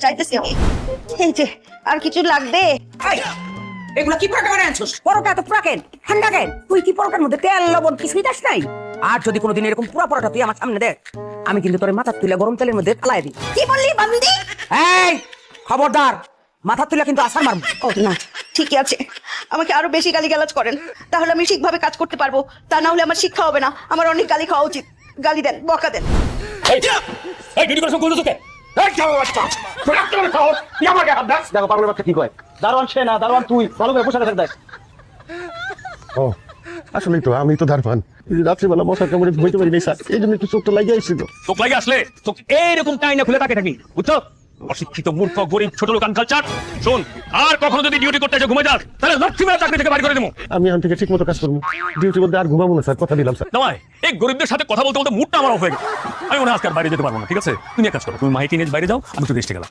চাইতেছি আমি। এই যে আর কিছু লাগবে? এগুলো কি পরোটা বানায় আনছস? পরোটা তো পুরা কেন ঠান্ডা কেন? তুই কি পরোটার মধ্যে তেল লবণ কিছুই দাস নাই? আর যদি কোনোদিন এরকম পুরা পরোটা তুই আমার সামনে দেখ, আমি কিন্তু তোর মাথা তুলে গরম তেলের মধ্যে ফালাই দিই। কি বললি বান্দি? এই খবরদার, মাথা তুলে কিন্তু আছাড় মারবো। ও না, ঠিকই আছে, আমাকে আরো বেশি গালিগালাজ করেন, তাহলে আমি ঠিকভাবে কাজ করতে পারবো। তা না হলে আমার শিক্ষা হবে না। আমার অনেক গালি খাওয়া উচিত। গালি দেন, বকা দেন। দেখো পাগলের বাচ্চা কি কয়, দারোয়ান সে না, দারোয়ান তুই। ভালো করে পোশাক দেখ। ও আসলেই তো আমি তো দারবান, রাত্রিবেলা মশার কামড়ে ঘুমাইতে পারি নাই স্যার, এই জন্য একটু চোখটা লাগিয়ে আসছিল। চোখ লাগে আসলে চোখ এইরকম টাইনা খুলে তাকে থাকি, বুঝছো? অশিক্ষিত মূর্খ গরিব ছোট লোক আনকালচার। শোন, আর কখনো যদি ডিউটি করতে এসে ঘুমে যাস তাহলে লক্ষ্মীবেলা চাকরি থেকে বাড়ি করে দেবো। আমি এখন থেকে ঠিক মতো কাজ করবো, ডিউটির মধ্যে আর ঘুমাবো না স্যার, কথা দিলাম স্যার। নয়, এই গরিবদের সাথে কথা বলতে বলতে মুডটা আমার অফ হয়ে গেছে। আমি মনে হয় আজকে আর বাইরে যেতে পারবো না। ঠিক আছে, তুমি এক কাজ করো, তুমি মাইকে নিয়ে বাইরে যাও, আমি একটু রেস্টে গেলাম।